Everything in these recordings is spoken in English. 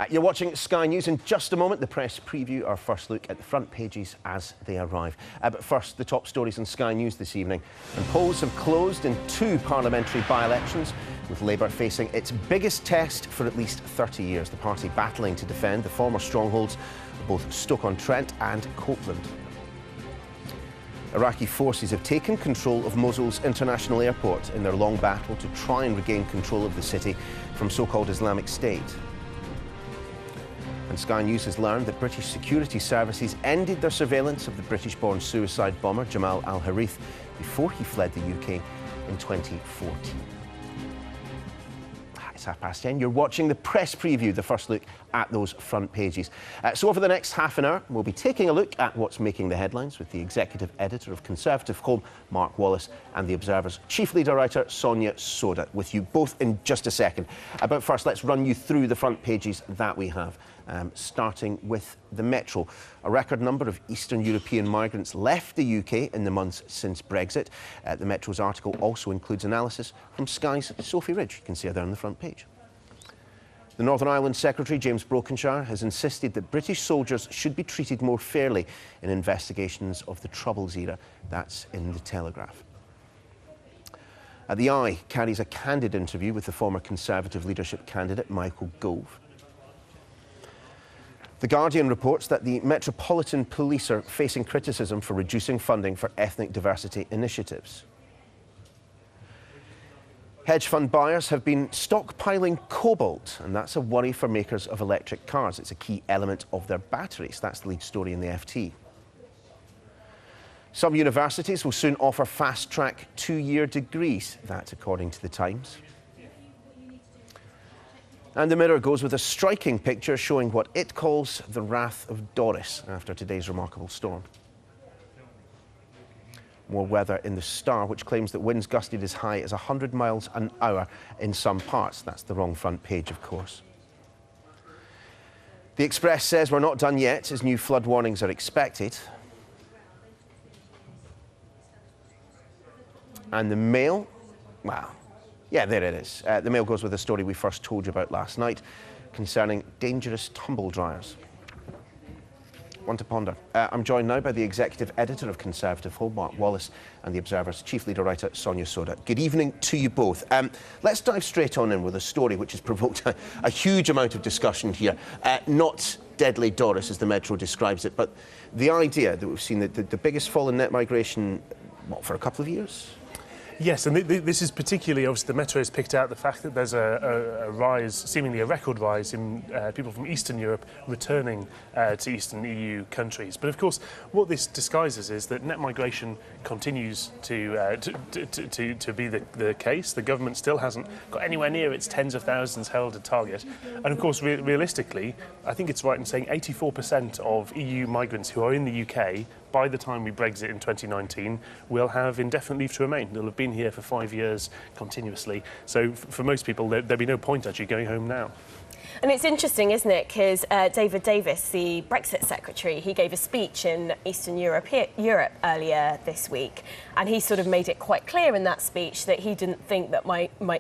You're watching Sky News. In just a moment, the press preview our first look at the front pages as they arrive. But first, the top stories on Sky News this evening. And polls have closed in 2 parliamentary by-elections, with Labour facing its biggest test for at least 30 years. The party battling to defend the former strongholds of both Stoke-on-Trent and Copeland. Iraqi forces have taken control of Mosul's international airport in their long battle to try and regain control of the city from so-called Islamic State. And Sky News has learned that British security services ended their surveillance of the British-born suicide bomber Jamal al-Harith before he fled the UK in 2014. It's 10:30. You're watching the press preview, the first look at those front pages. So over the next half an hour, we'll be taking a look at what's making the headlines with the executive editor of Conservative Home, Mark Wallace, and the Observer's chief leader writer, Sonia Soda, with you both in just a second. But first, let's run you through the front pages that we have. Starting with the Metro. A record number of Eastern European migrants left the UK in the months since Brexit. The Metro's article also includes analysis from Sky's Sophie Ridge. You can see her there on the front page. The Northern Ireland Secretary, James Brokenshire, has insisted that British soldiers should be treated more fairly in investigations of the Troubles era. That's in the Telegraph. The Eye carries a candid interview with the former Conservative leadership candidate, Michael Gove. The Guardian reports that the Metropolitan Police are facing criticism for reducing funding for ethnic diversity initiatives. Hedge fund buyers have been stockpiling cobalt, and that's a worry for makers of electric cars. It's a key element of their batteries. That's the lead story in the FT. Some universities will soon offer fast-track 2-year degrees. That's according to the Times. And the Mirror goes with a striking picture showing what it calls the wrath of Doris after today's remarkable storm. More weather in the Star, which claims that winds gusted as high as 100 miles an hour in some parts. That's the wrong front page, of course. The Express says we're not done yet, as new flood warnings are expected. And the Mail, wow. Yeah, there it is. The Mail goes with a story we first told you about last night concerning dangerous tumble dryers. One to ponder. I'm joined now by the executive editor of Conservative Home, Mark Wallace, and the Observer's chief leader writer, Sonia Soda. Good evening to you both. Let's dive straight on in with a story which has provoked a huge amount of discussion here. Not deadly Doris, as the Metro describes it, but the idea that we've seen the biggest fall in net migration, what, for a couple of years? Yes, and this is particularly, obviously, the Metro has picked out the fact that there's a rise, seemingly a record rise, in people from Eastern Europe returning to Eastern EU countries. But of course, what this disguises is that net migration continues to be the case. The government still hasn't got anywhere near its tens of thousands heralded target. And of course, realistically, I think it's right in saying 84% of EU migrants who are in the UK by the time we Brexit in 2019, will have indefinite leave to remain. They'll have been here for 5 years continuously. So for most people, there'd be no point actually going home now. And it's interesting, isn't it? Because David Davis, the Brexit secretary, he gave a speech in Eastern Europe earlier this week. And he sort of made it quite clear in that speech that he didn't think that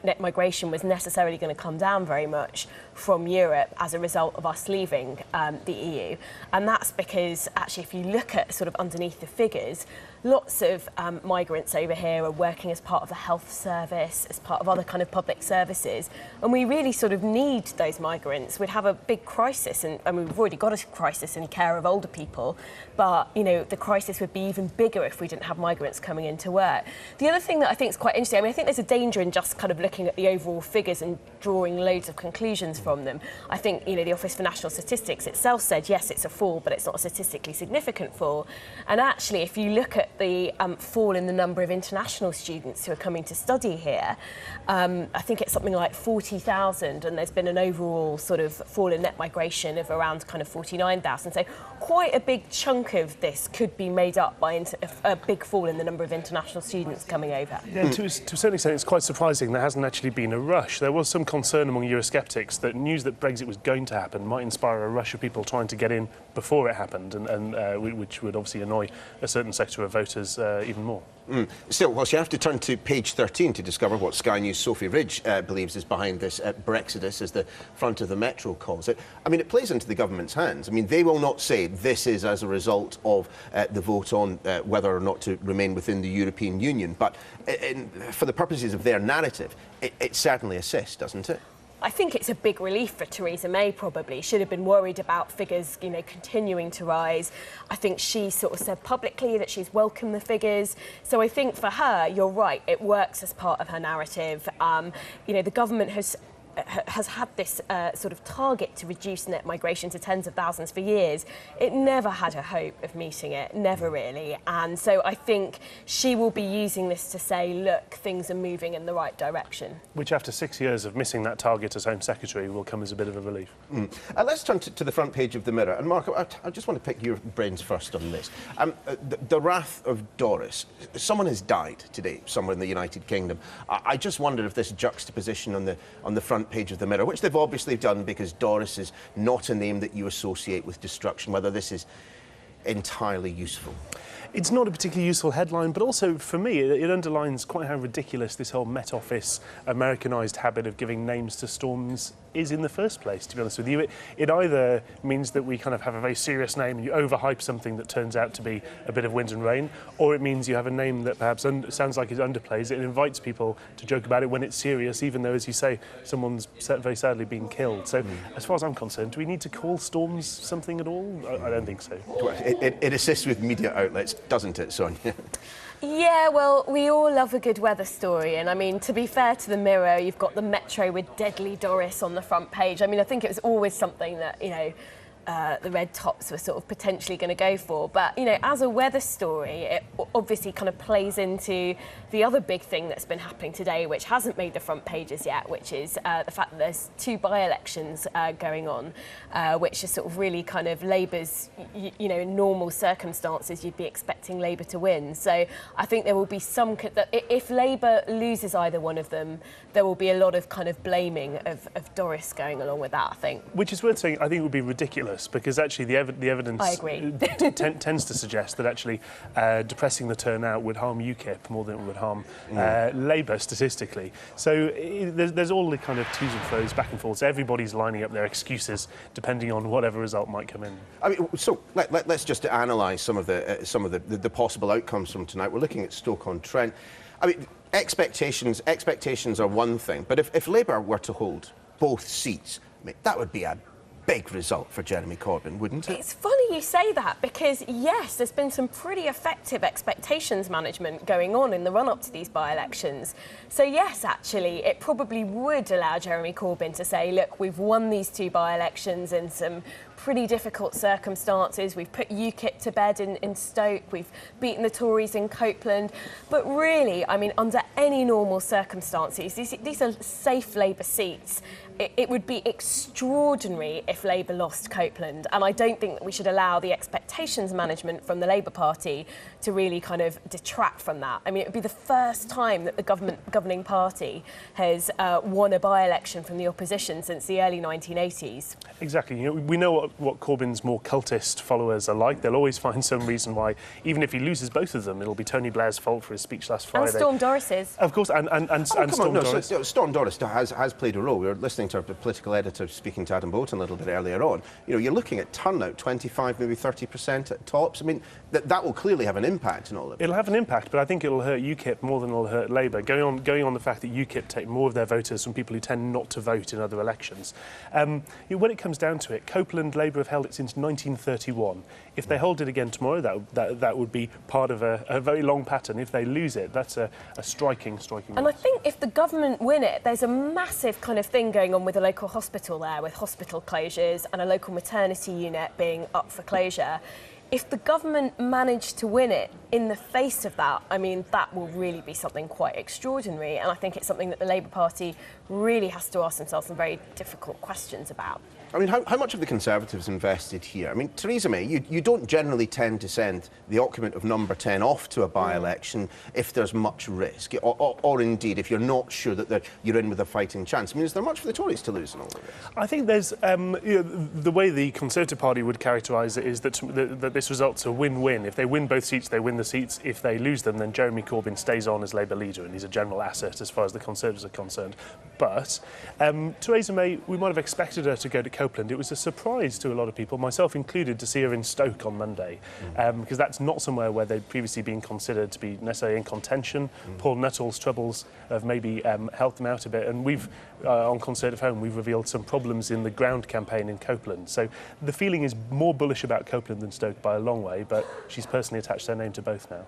net migration was necessarily going to come down very much from Europe as a result of us leaving the EU. And that's because, actually, if you look at sort of underneath the figures, lots of migrants over here are working as part of the health service, as part of other kind of public services. And we really sort of need those migrants. We'd have a big crisis, and I mean, we've already got a crisis in care of older people, but, you know, the crisis would be even bigger if we didn't have migrants coming into work. The other thing that I think is quite interesting, I mean, I think there's a danger in just kind of looking at the overall figures and drawing loads of conclusions from them. I think, you know, the Office for National Statistics itself said, yes, it's a fall, but it's not a statistically significant fall. And actually, if you look at the fall in the number of international students who are coming to study here, I think it's something like 40,000, and there's been an overall sort of fall in net migration of around kind of 49,000. So quite a big chunk of this could be made up by a big fall in the number of international students coming over. Yeah, to a certain extent, it's quite surprising there hasn't actually been a rush. There was some concern among Eurosceptics that news that Brexit was going to happen might inspire a rush of people trying to get in before it happened, which would obviously annoy a certain sector of voters even more. Still, whilst you have to turn to page 13 to discover what Sky News' Sophie Ridge believes is behind this Brexodus, as the front of the Metro calls it, I mean, it plays into the government's hands. I mean, they will not say this is as a result of the vote on whether or not to remain within the European Union, but for the purposes of their narrative, it certainly assists, doesn't it? I think it's a big relief for Theresa May, probably. Should have been worried about figures, continuing to rise. I think she sort of said publicly that she's welcomed the figures. So I think for her, you're right, it works as part of her narrative. The government has had this sort of target to reduce net migration to tens of thousands for years. It never had a hope of meeting it, never really. And so I think she will be using this to say, look, things are moving in the right direction. Which, after 6 years of missing that target as Home Secretary, will come as a bit of a relief. Let's turn to the front page of the Mirror. And Mark, I just want to pick your brains first on this. The wrath of Doris. Someone has died today, somewhere in the United Kingdom. I just wondered if this juxtaposition on the front page of the Mirror, which they've obviously done because Doris is not a name that you associate with destruction, whether this is entirely useful. It's not a particularly useful headline, but also for me it underlines quite how ridiculous this whole Met Office Americanised habit of giving names to storms is in the first place, to be honest with you. It either means that we kind of have a very serious name and you overhype something that turns out to be a bit of wind and rain, or it means you have a name that perhaps sounds like it underplays it and invites people to joke about it when it's serious, even though, as you say, someone's very sadly been killed. So as far as I'm concerned, do we need to call storms something at all? I don't think so. It assists with media outlets, doesn't it, Sonia? Yeah, well, we all love a good weather story. And I mean, to be fair to the Mirror, you've got the Metro with Deadly Doris on the front page. I mean, I think it was always something that, the red tops were sort of potentially going to go for. But, as a weather story, it obviously kind of plays into the other big thing that's been happening today, which hasn't made the front pages yet, which is the fact that there's two by-elections going on, which is sort of really kind of Labour's, in normal circumstances, you'd be expecting Labour to win. So I think there will be if Labour loses either one of them, there will be a lot of kind of blaming of Doris going along with that, I think. Which is worth saying, I think it would be ridiculous, because actually the evidence I agree. tends to suggest that actually depressing the turnout would harm UKIP more than it would harm Labour statistically. So there's all the kind of twos and fro's, back and forth. Everybody's lining up their excuses depending on whatever result might come in. I mean, so let's just analyse some of the possible outcomes from tonight. We're looking at Stoke-on-Trent. I mean, expectations are one thing, but if Labour were to hold both seats, I mean, that would be a big result for Jeremy Corbyn, wouldn't it? It's funny you say that, because yes, there's been some pretty effective expectations management going on in the run-up to these by-elections. So yes, actually, it probably would allow Jeremy Corbyn to say, look, we've won these two by-elections in some pretty difficult circumstances. We've put UKIP to bed in Stoke. We've beaten the Tories in Copeland. But really, I mean, under any normal circumstances, these are safe Labour seats. It would be extraordinary if Labour lost Copeland, and I don't think that we should allow the expectations management from the Labour Party to really kind of detract from that. I mean, it would be the first time that the governing party has won a by-election from the opposition since the early 1980s. Exactly. We know what Corbyn's more cultist followers are like. They'll always find some reason why, even if he loses both of them, it'll be Tony Blair's fault for his speech last Friday. And Storm Doris's. Of course, and Storm Doris. So Storm Doris has played a role. We were listening to our political editor speaking to Adam Bolton a little bit earlier on. You're looking at turnout, 25, maybe 30% at tops. I mean, that will clearly have an impact in all of it. It'll have an impact, but I think it'll hurt UKIP more than it'll hurt Labour. Going on the fact that UKIP take more of their voters from people who tend not to vote in other elections. When it comes down to it, Copeland, Labour have held it since 1931. If they hold it again tomorrow, that would be part of a very long pattern. If they lose it, that's a striking And loss. I think if the government win it, there's a massive kind of thing going on with a local hospital there, with hospital closures and a local maternity unit being up for closure. If the government managed to win it, in the face of that, I mean, that will really be something quite extraordinary. And I think it's something that the Labour Party really has to ask themselves some very difficult questions about. I mean, how much have the Conservatives invested here? I mean, Theresa May, you don't generally tend to send the occupant of number 10 off to a by-election if there's much risk, or indeed if you're not sure that you're in with a fighting chance. I mean, is there much for the Tories to lose in all of this? I think there's, the way the Conservative Party would characterise it is that this results a win-win. If they win both seats, they win the seats. If they lose them, then Jeremy Corbyn stays on as Labour leader, and he's a general asset as far as the Conservatives are concerned. But Theresa May, we might have expected her to go to Copeland. It was a surprise to a lot of people, myself included, to see her in Stoke on Monday, because that's not somewhere where they'd previously been considered to be necessarily in contention. Paul Nuttall's troubles have maybe helped them out a bit, and we've, on Conservative Home, we've revealed some problems in the ground campaign in Copeland. So the feeling is more bullish about Copeland than Stoke by a long way, but she's personally attached her name to both now.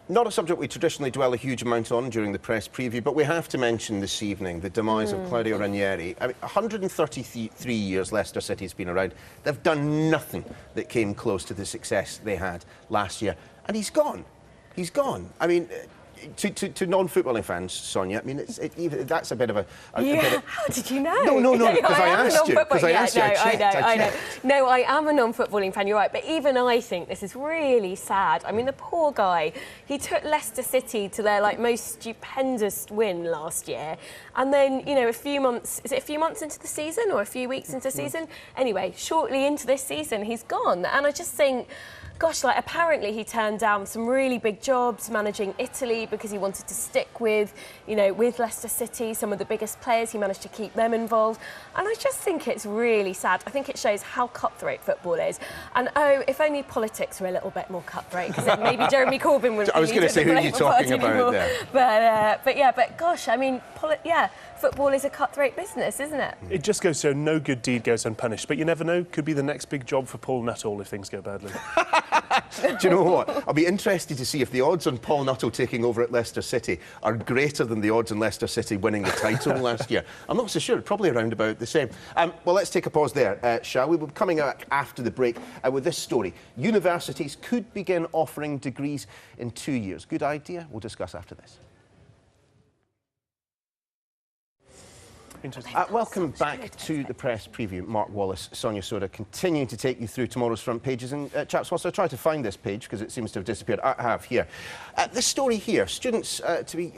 Not a subject we traditionally dwell a huge amount on during the press preview, but we have to mention this evening the demise of Claudio Ranieri. I mean, 133 years Leicester City's been around. They've done nothing that came close to the success they had last year. And he's gone. He's gone. I mean, to non-footballing fans, Sonia, I mean, that's a bit of a... How did you know? No, because I asked you. Because I asked you. I know. No, I am a non-footballing fan, you're right. But even I think this is really sad. I mean, the poor guy, he took Leicester City to their, most stupendous win last year. And then, a few months... Is it a few months into the season or a few weeks into the season? Anyway, shortly into this season, he's gone. And I just think... Gosh, apparently he turned down some really big jobs managing Italy because he wanted to stick with, with Leicester City, some of the biggest players. He managed to keep them involved. And I just think it's really sad. I think it shows how cutthroat football is. And, if only politics were a little bit more cutthroat, because then maybe Jeremy Corbyn would be I was going to say, who are you talking about there? But gosh, I mean, football is a cutthroat business, isn't it? It just goes so no good deed goes unpunished. But you never know, could be the next big job for Paul Nuttall if things go badly. Do you know what? I'll be interested to see if the odds on Paul Nuttall taking over at Leicester City are greater than the odds on Leicester City winning the title last year. I'm not so sure. Probably around about the same. Well, let's take a pause there, shall we? We'll be coming back after the break with this story. Universities could begin offering degrees in 2 years. Good idea? We'll discuss after this. Welcome back to the press preview. Mark Wallace, Sonia Soda, continuing to take you through tomorrow's front pages. And chaps, whilst I try to find this page, because it seems to have disappeared, I have here. This story here, students to be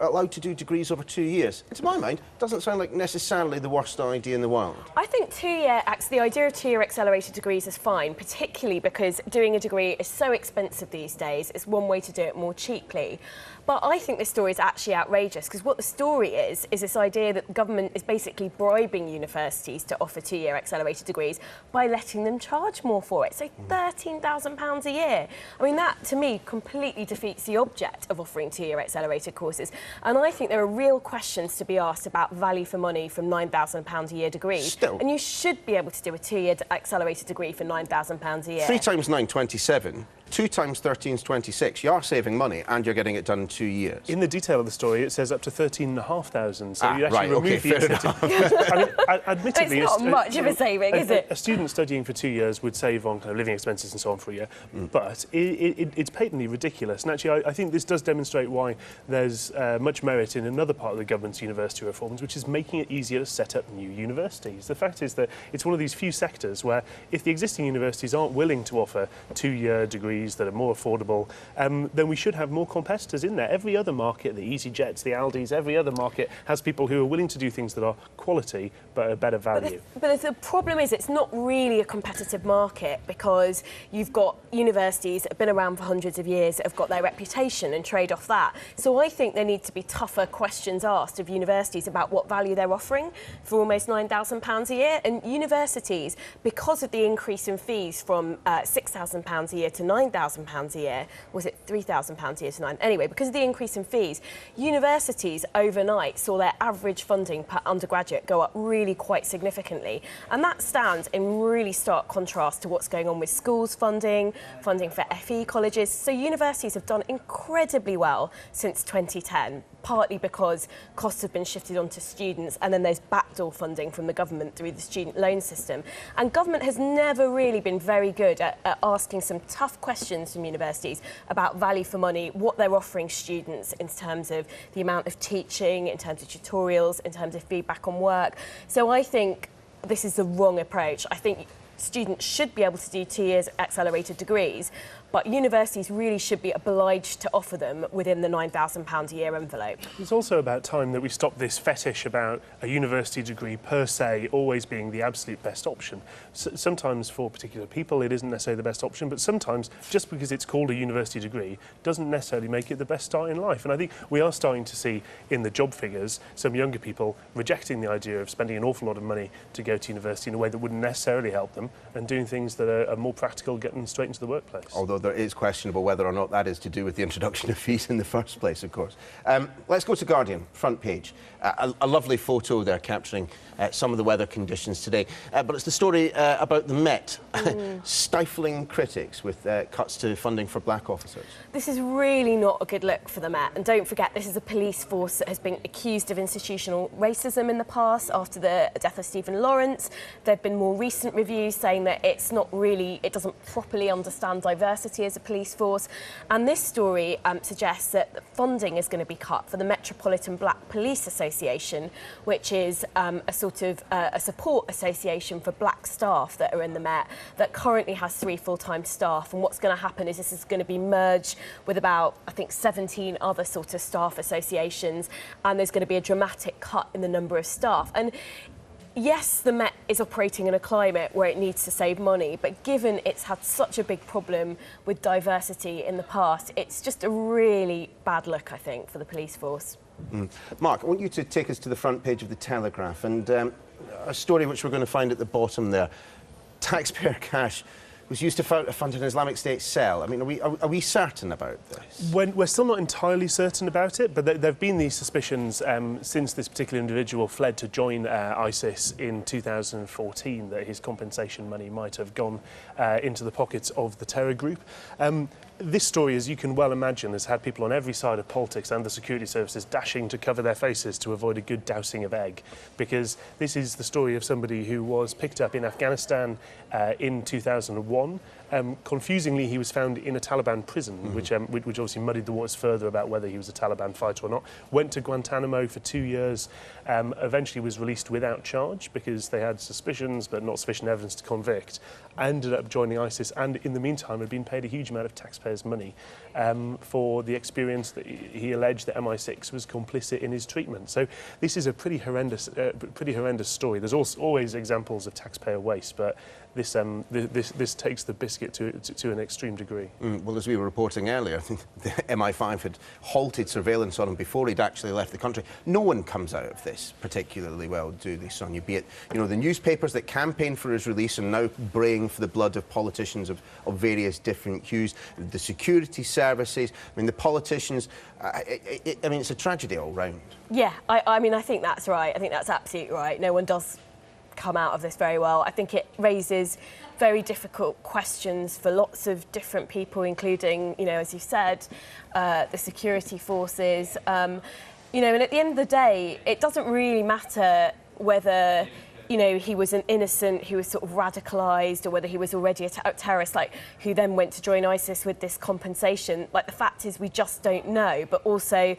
allowed to do degrees over 2 years, to my mind, doesn't sound like necessarily the worst idea in the world. I think the idea of 2-year accelerated degrees is fine, particularly because doing a degree is so expensive these days. It's one way to do it more cheaply. But I think this story is actually outrageous, because what the story is this idea that the government is basically bribing universities to offer 2-year accelerated degrees by letting them charge more for it. So £13,000 a year. I mean, that, to me, completely defeats the object of offering 2-year accelerated courses. And I think there are real questions to be asked about value for money from £9,000 a year degrees. Still. And you should be able to do a 2-year accelerated degree for £9,000 a year. 3 times 9, 27. 2 times 13 is 26. You are saving money and you're getting it done in 2 years. In the detail of the story, it says up to 13,500. So you actually right, remove the incentive. I mean, admittedly, it's not much of a saving, is it? A student studying for 2 years would save on kind of living expenses and so on for a year, but it's patently ridiculous. And actually, I think this does demonstrate why there's much merit in another part of the government's university reforms, which is making it easier to set up new universities. The fact is that it's one of these few sectors where if the existing universities aren't willing to offer 2-year degrees that are more affordable, then we should have more competitors in there. Every other market, the EasyJets, the Aldis, every other market has people who are willing to do things that are quality but at better value. But the problem is it's not really a competitive market, because you've got universities that have been around for hundreds of years that have got their reputation and trade off that. So I think there need to be tougher questions asked of universities about what value they're offering for almost £9,000 a year. And universities, because of the increase in fees from £6,000 a year to £9,000 a year, was it £3,000 a year to 9? Anyway, because of the increase in fees, universities overnight saw their average funding per undergraduate go up really quite significantly. And that stands in really stark contrast to what's going on with schools funding for FE colleges. So universities have done incredibly well since 2010, partly because costs have been shifted onto students, and then there's backdoor funding from the government through the student loan system. And government has never really been very good at asking some tough questions questions from universities about value for money, what they're offering students in terms of the amount of teaching, in terms of tutorials, in terms of feedback on work. So I think this is the wrong approach. I think students should be able to do 2 years accelerated degrees, but universities really should be obliged to offer them within the £9,000 a year envelope. It's also about time that we stop this fetish about a university degree per se always being the absolute best option. Sometimes for particular people it isn't necessarily the best option, but sometimes just because it's called a university degree doesn't necessarily make it the best start in life. And I think we are starting to see in the job figures some younger people rejecting the idea of spending an awful lot of money to go to university in a way that wouldn't necessarily help them, and doing things that are more practical, getting straight into the workplace. Although there is questionable whether or not that is to do with the introduction of fees in the first place, of course. Let's go to Guardian, front page. A lovely photo there capturing some of the weather conditions today. But it's the story about the Met stifling critics with cuts to funding for black officers. This is really not a good look for the Met. And don't forget, this is a police force that has been accused of institutional racism in the past after the death of Stephen Lawrence. There have been more recent reviews saying that it doesn't properly understand diversity as a police force. And this story suggests that the funding is going to be cut for the Metropolitan Black Police Association, which is a sort of a support association for black staff that are in the Met that currently has 3 full-time staff. And what's going to happen is this is going to be merged with about, I think, 17 other sort of staff associations, and there's going to be a dramatic cut in the number of staff. And yes, the Met is operating in a climate where it needs to save money, but given it's had such a big problem with diversity in the past, it's just a really bad look, I think, for the police force. Mark, I want you to take us to the front page of the Telegraph, and a story which we're going to find at the bottom there. Taxpayer cash was used to fund an Islamic State cell. I mean, are we certain about this? We're still not entirely certain about it, but there have been these suspicions since this particular individual fled to join ISIS in 2014 that his compensation money might have gone into the pockets of the terror group. This story, as you can well imagine, has had people on every side of politics and the security services dashing to cover their faces to avoid a good dousing of egg, because this is the story of somebody who was picked up in Afghanistan in 2001. Confusingly, he was found in a Taliban prison, which obviously muddied the waters further about whether he was a Taliban fighter or not. Went to Guantanamo for 2 years, eventually was released without charge because they had suspicions but not sufficient evidence to convict. Ended up joining ISIS, and in the meantime had been paid a huge amount of taxpayers' money for the experience that he alleged that MI6 was complicit in his treatment. So this is a pretty horrendous story. There's always examples of taxpayer waste, but this takes the biscuit to an extreme degree. Well, as we were reporting earlier, the MI5 had halted surveillance on him before he'd actually left the country. No one comes out of this particularly well, do they, Sonia? Be it, the newspapers that campaign for his release and now braying for the blood of politicians of various different hues, the security services, I mean, the politicians. I mean, it's a tragedy all round. Yeah, I mean, I think that's right. I think that's absolutely right. No one does come out of this very well. I think it raises very difficult questions for lots of different people, including, as you said, the security forces. And at the end of the day, it doesn't really matter whether he was an innocent who was sort of radicalised, or whether he was already a terrorist, who then went to join ISIS with this compensation. The fact is, we just don't know. But also,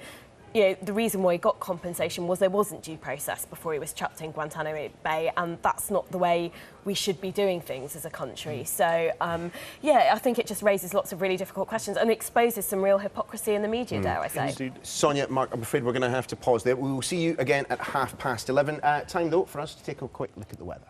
the reason why he got compensation was there wasn't due process before he was chucked in Guantanamo Bay, and that's not the way we should be doing things as a country. So, I think it just raises lots of really difficult questions and exposes some real hypocrisy in the media, dare I say. Indeed. Sonia, Mark, I'm afraid we're going to have to pause there. We will see you again at 11:30. Time, though, for us to take a quick look at the weather.